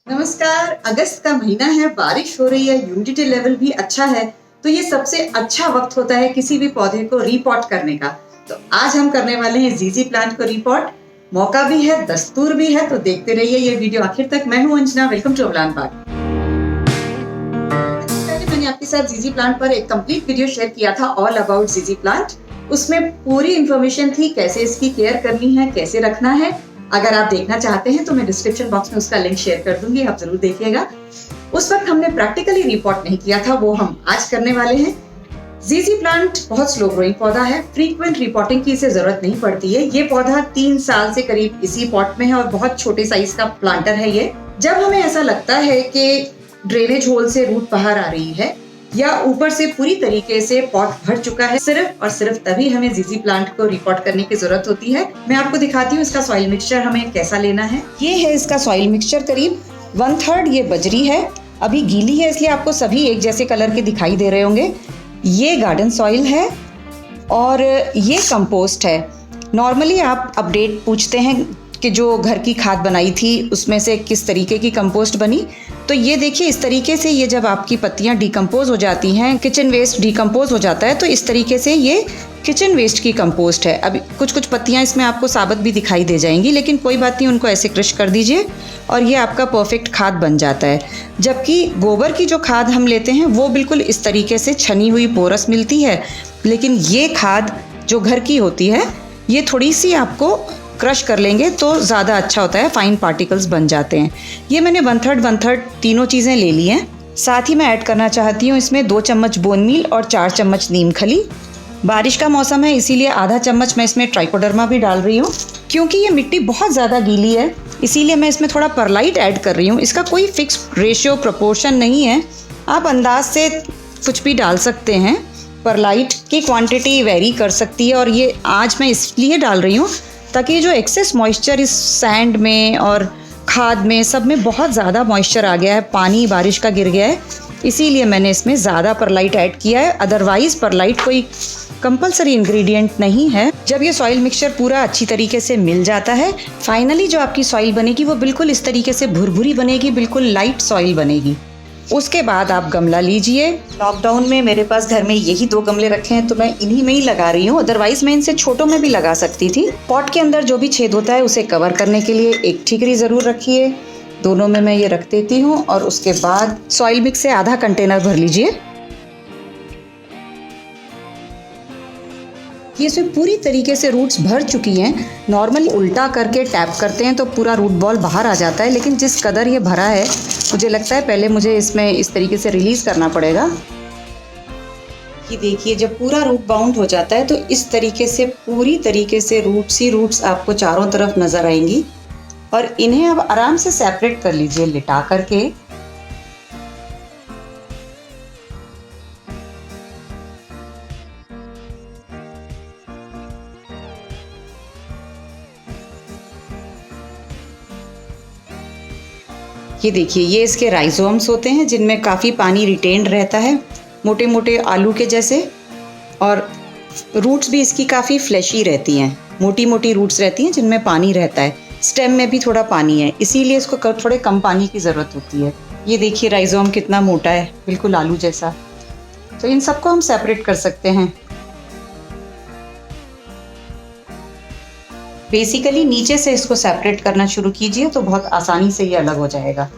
नमस्कार। अगस्त का महीना है, बारिश हो रही है, ह्यूमिडिटी लेवल भी अच्छा है, तो ये सबसे अच्छा वक्त होता है किसी भी पौधे को रीपॉट करने का। तो आज हम करने वाले हैं जीजी प्लांट को रीपॉट। मौका भी है, दस्तूर भी है, तो देखते रहिए ये वीडियो आखिर तक। मैं हूं अंजना, वेलकम टू अवलान बाग। मैंने आपके साथ जीजी प्लांट पर एक कंप्लीट वीडियो शेयर किया था, ऑल अबाउट जीजी प्लांट। उसमें पूरी इंफॉर्मेशन थी, कैसे इसकी केयर करनी है, कैसे रखना है। अगर आप देखना चाहते हैं तो मैं डिस्क्रिप्शन बॉक्स में उसका लिंक शेयर कर दूंगी, आप जरूर देखिएगा। उस वक्त हमने प्रैक्टिकली रिपोर्ट नहीं किया था, वो हम आज करने वाले हैं। जीजी प्लांट बहुत स्लो ग्रोइंग पौधा है, फ्रीक्वेंट रिपोर्टिंग की इसे जरूरत नहीं पड़ती है। ये पौधा 3 साल से करीब इसी पॉट में है और बहुत छोटे साइज का प्लांटर है ये। जब हमें ऐसा लगता है कि ड्रेनेज होल से रूट बाहर आ रही है या ऊपर से पूरी तरीके से पॉट भर चुका है, सिर्फ और सिर्फ तभी हमें जीजी प्लांट को रिपोर्ट करने की जरूरत होती है। मैं आपको दिखाती हूँ इसका सॉइल मिक्सचर हमें कैसा लेना है। ये है इसका सॉइल मिक्सचर, करीब 1/3 ये बजरी है। अभी गीली है इसलिए आपको सभी एक जैसे कलर के दिखाई दे रहे होंगे। ये गार्डन सॉइल है और ये कंपोस्ट है। नॉर्मली आप अपडेट पूछते हैं कि जो घर की खाद बनाई थी उसमें से किस तरीके की कंपोस्ट बनी, तो ये देखिए इस तरीके से ये जब आपकी पत्तियां डिकम्पोज हो जाती हैं, किचन वेस्ट डिकम्पोज हो जाता है, तो इस तरीके से ये किचन वेस्ट की कंपोस्ट है। अब कुछ पत्तियां इसमें आपको साबुत भी दिखाई दे जाएंगी, लेकिन कोई बात नहीं, उनको ऐसे क्रश कर दीजिए और ये आपका परफेक्ट खाद बन जाता है। जबकि गोबर की जो खाद हम लेते हैं वो बिल्कुल इस तरीके से छनी हुई पोरस मिलती है, लेकिन ये खाद जो घर की होती है ये थोड़ी सी आपको क्रश कर लेंगे तो ज़्यादा अच्छा होता है, फाइन पार्टिकल्स बन जाते हैं। ये मैंने 1/3 तीनों चीज़ें ले ली हैं। साथ ही मैं ऐड करना चाहती हूँ इसमें 2 चम्मच बोन मील और 4 चम्मच नीम खली। बारिश का मौसम है इसीलिए आधा चम्मच मैं इसमें ट्राइकोडर्मा भी डाल रही हूँ। क्योंकि ये मिट्टी बहुत ज़्यादा गीली है इसीलिए मैं इसमें थोड़ा परलाइट ऐड कर रही हूँ। इसका कोई फिक्स रेशियो प्रोपोर्शन नहीं है, आप अंदाज से कुछ भी डाल सकते हैं। परलाइट की क्वांटिटी वेरी कर सकती है और ये आज मैं इसलिए डाल रही हूँ ताकि जो एक्सेस मॉइस्चर इस सैंड में और खाद में सब में बहुत ज़्यादा मॉइस्चर आ गया है, पानी बारिश का गिर गया है, इसीलिए मैंने इसमें ज़्यादा परलाइट ऐड किया है। अदरवाइज़ परलाइट कोई कंपलसरी इंग्रेडिएंट नहीं है। जब ये सॉइल मिक्सचर पूरा अच्छी तरीके से मिल जाता है, फाइनली जो आपकी सॉइल बनेगी वो बिल्कुल इस तरीके से भुरभुरी बनेगी, बिल्कुल लाइट सॉइल बनेगी। उसके बाद आप गमला लीजिए। लॉकडाउन में मेरे पास घर में यही 2 गमले रखे हैं तो मैं इन्हीं में ही लगा रही हूँ, अदरवाइज मैं इनसे छोटों में भी लगा सकती थी। पॉट के अंदर जो भी छेद होता है उसे कवर करने के लिए एक ठीकरी ज़रूर रखिए। दोनों में मैं ये रख देती हूँ और उसके बाद सॉइल मिक्स से आधा कंटेनर भर लीजिए। ये इसमें पूरी तरीके से रूट्स भर चुकी हैं। नॉर्मली उल्टा करके टैप करते हैं तो पूरा रूट बॉल बाहर आ जाता है, लेकिन जिस कदर ये भरा है मुझे लगता है पहले मुझे इसमें इस तरीके से रिलीज करना पड़ेगा। ये देखिए जब पूरा रूट बाउंड हो जाता है तो इस तरीके से पूरी तरीके से रूट्स आपको चारों तरफ नजर आएंगी और इन्हें अब आराम से सेपरेट कर लीजिए लिटा करके। ये देखिए ये इसके राइजोम्स होते हैं जिनमें काफ़ी पानी रिटेन्ड रहता है, मोटे मोटे आलू के जैसे, और रूट्स भी इसकी काफ़ी फ्लैशी रहती हैं, मोटी मोटी रूट्स रहती हैं जिनमें पानी रहता है। स्टेम में भी थोड़ा पानी है इसीलिए इसको थोड़े कम पानी की ज़रूरत होती है। ये देखिए राइजोम कितना मोटा है, बिल्कुल आलू जैसा। तो इन सबको हम सेपरेट कर सकते हैं। बेसिकली नीचे से इसको सेपरेट करना शुरू कीजिए तो बहुत आसानी से ये अलग हो जाएगा।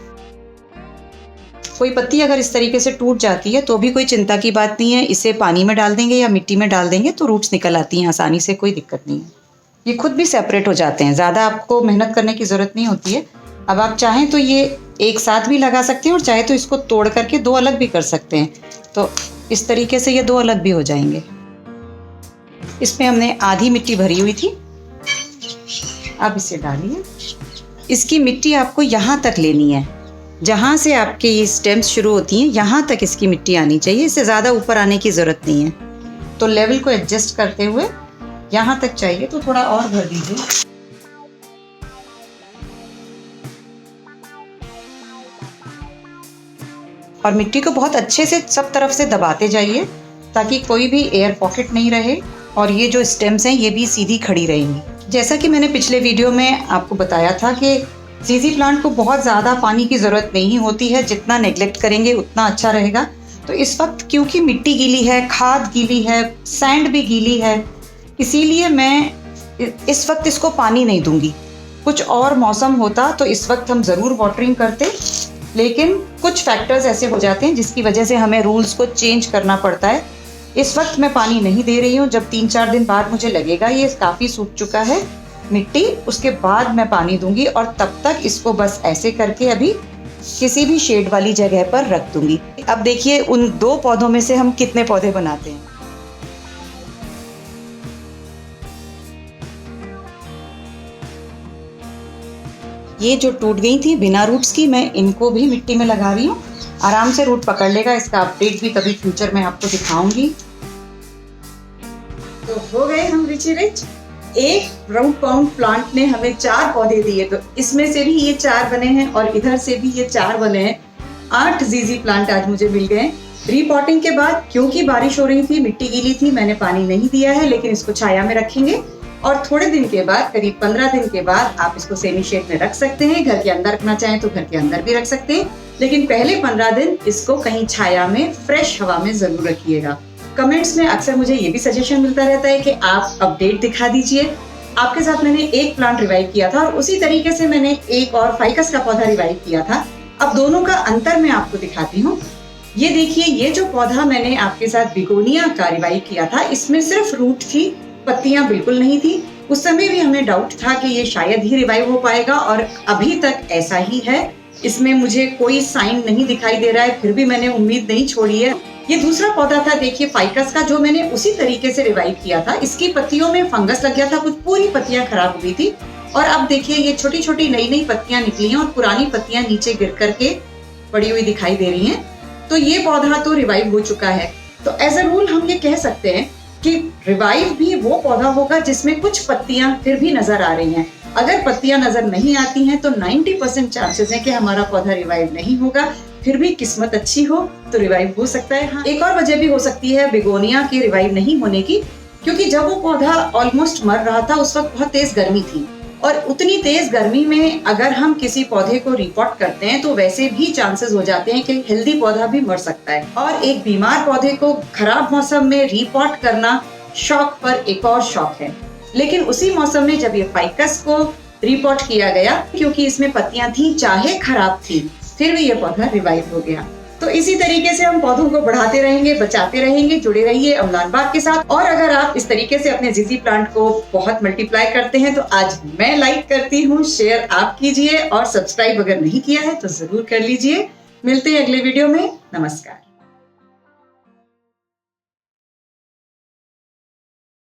कोई पत्ती अगर इस तरीके से टूट जाती है तो भी कोई चिंता की बात नहीं है, इसे पानी में डाल देंगे या मिट्टी में डाल देंगे तो रूट्स निकल आती हैं आसानी से, कोई दिक्कत नहीं है। ये खुद भी सेपरेट हो जाते हैं, ज़्यादा आपको मेहनत करने की ज़रूरत नहीं होती है। अब आप चाहें तो ये एक साथ भी लगा सकते हैं और चाहे तो इसको तोड़ करके 2 अलग भी कर सकते हैं, तो इस तरीके से ये 2 अलग भी हो जाएंगे। इसमें हमने आधी मिट्टी भरी हुई थी, अब इसे डालिए। इसकी मिट्टी आपको यहाँ तक लेनी है, जहाँ से आपके ये स्टेम्स शुरू होती हैं यहाँ तक इसकी मिट्टी आनी चाहिए, इससे ज़्यादा ऊपर आने की ज़रूरत नहीं है। तो लेवल को एडजस्ट करते हुए यहाँ तक चाहिए तो थोड़ा और भर दीजिए। और मिट्टी को बहुत अच्छे से सब तरफ से दबाते जाइए ताकि कोई भी एयर पॉकेट नहीं रहे और ये जो स्टेम्स हैं ये भी सीधी खड़ी रहेंगी। जैसा कि मैंने पिछले वीडियो में आपको बताया था कि जीजी प्लांट को बहुत ज़्यादा पानी की ज़रूरत नहीं होती है, जितना नेग्लेक्ट करेंगे उतना अच्छा रहेगा। तो इस वक्त क्योंकि मिट्टी गीली है, खाद गीली है, सैंड भी गीली है, इसीलिए मैं इस वक्त इसको पानी नहीं दूंगी। कुछ और मौसम होता तो इस वक्त हम ज़रूर वाटरिंग करते, लेकिन कुछ फैक्टर्स ऐसे हो जाते हैं जिसकी वजह से हमें रूल्स को चेंज करना पड़ता है। इस वक्त मैं पानी नहीं दे रही हूँ। जब 3-4 दिन बाद मुझे लगेगा ये काफ़ी सूख चुका है मिट्टी, उसके बाद मैं पानी दूंगी और तब तक इसको बस ऐसे करके अभी किसी भी शेड वाली जगह पर रख दूंगी। अब देखिए उन 2 पौधों में से हम कितने पौधे बनाते हैं। ये जो टूट गई थी बिना रूट्स की, मैं इनको भी मिट्टी में लगा रही हूँ। आराम से रूट पकड़ लेगा। इसका अपडेट भी कभी फ्यूचर में आपको दिखाऊंगी। तो हो गए हम रिची रिच। एक राउंड पाउंड प्लांट ने हमें 4 पौधे दिए, तो इसमें से भी ये 4 बने हैं और इधर से भी ये 4 बने हैं। 8 जीजी प्लांट आज मुझे मिल गए। रीपॉटिंग के बाद क्योंकि बारिश हो रही थी, मिट्टी गीली थी, मैंने पानी नहीं दिया है, लेकिन इसको छाया में रखेंगे और थोड़े दिन के बाद, करीब 15 दिन के बाद आप इसको सेमी शेड में रख सकते हैं। घर के अंदर रखना चाहें तो घर के अंदर भी रख सकते हैं, लेकिन पहले 15 दिन इसको कहीं छाया में, फ्रेश हवा में जरूर रखिएगा। कमेंट्स में अक्सर मुझे ये भी सजेशन मिलता रहता है कि आप अपडेट दिखा दीजिए। आपके साथ मैंने एक प्लांट रिवाइव किया था और उसी तरीके से मैंने एक और फाइकस का पौधा रिवाइव किया था। अब दोनों का अंतर मैं आपको दिखाती हूँ। ये देखिए, ये जो पौधा मैंने आपके साथ बिगोनिया का रिवाइव किया था, इसमें सिर्फ रूट थी, पत्तियां बिल्कुल नहीं थी। उस समय भी हमें डाउट था कि ये शायद ही रिवाइव हो पाएगा और अभी तक ऐसा ही है। इसमें मुझे कोई साइन नहीं दिखाई दे रहा है, फिर भी मैंने उम्मीद नहीं छोड़ी है। ये दूसरा पौधा था, देखिए फाइकस का, जो मैंने उसी तरीके से रिवाइव किया था। इसकी पत्तियों में फंगस लग गया था, कुछ पूरी पत्तियां खराब हो गई थी और अब देखिए ये छोटी छोटी नई नई पत्तियां निकली हैं और पुरानी पत्तियां नीचे गिर करके पड़ी हुई दिखाई दे रही हैं। तो ये पौधा तो रिवाइव हो चुका है। तो एज अ रूल हम ये कह सकते हैं कि रिवाइव भी वो पौधा होगा जिसमें कुछ पत्तियां फिर भी नजर आ रही हैं। अगर पत्तियां नजर नहीं आती हैं तो 90% चांसेस है कि हमारा पौधा रिवाइव नहीं होगा। फिर भी किस्मत अच्छी हो तो रिवाइव हो सकता है। हाँ, एक और वजह भी हो सकती है बिगोनिया के रिवाइव नहीं होने की, क्योंकि जब वो पौधा ऑलमोस्ट मर रहा था उस वक्त बहुत तेज गर्मी थी और उतनी तेज गर्मी में अगर हम किसी पौधे को रिपोर्ट करते हैं तो वैसे भी चांसेस हो जाते हैं कि हेल्दी पौधा भी मर सकता है। और एक बीमार पौधे को खराब मौसम में रिपोर्ट करना शौक पर एक और शौक है। लेकिन उसी मौसम में जब ये फाइकस को रिपोर्ट किया गया, क्योंकि इसमें पत्तियां थी, चाहे खराब थी, फिर भी ये पौधा रिवाइव हो गया। तो इसी तरीके से हम पौधों को बढ़ाते रहेंगे, बचाते रहेंगे। जुड़े रहिए अमलान बाग के साथ। और अगर आप इस तरीके से अपने जीजी प्लांट को बहुत मल्टीप्लाई करते हैं तो आज मैं लाइक करती हूँ, शेयर आप कीजिए और सब्सक्राइब अगर नहीं किया है तो जरूर कर लीजिए। मिलते हैं अगले वीडियो में। नमस्कार।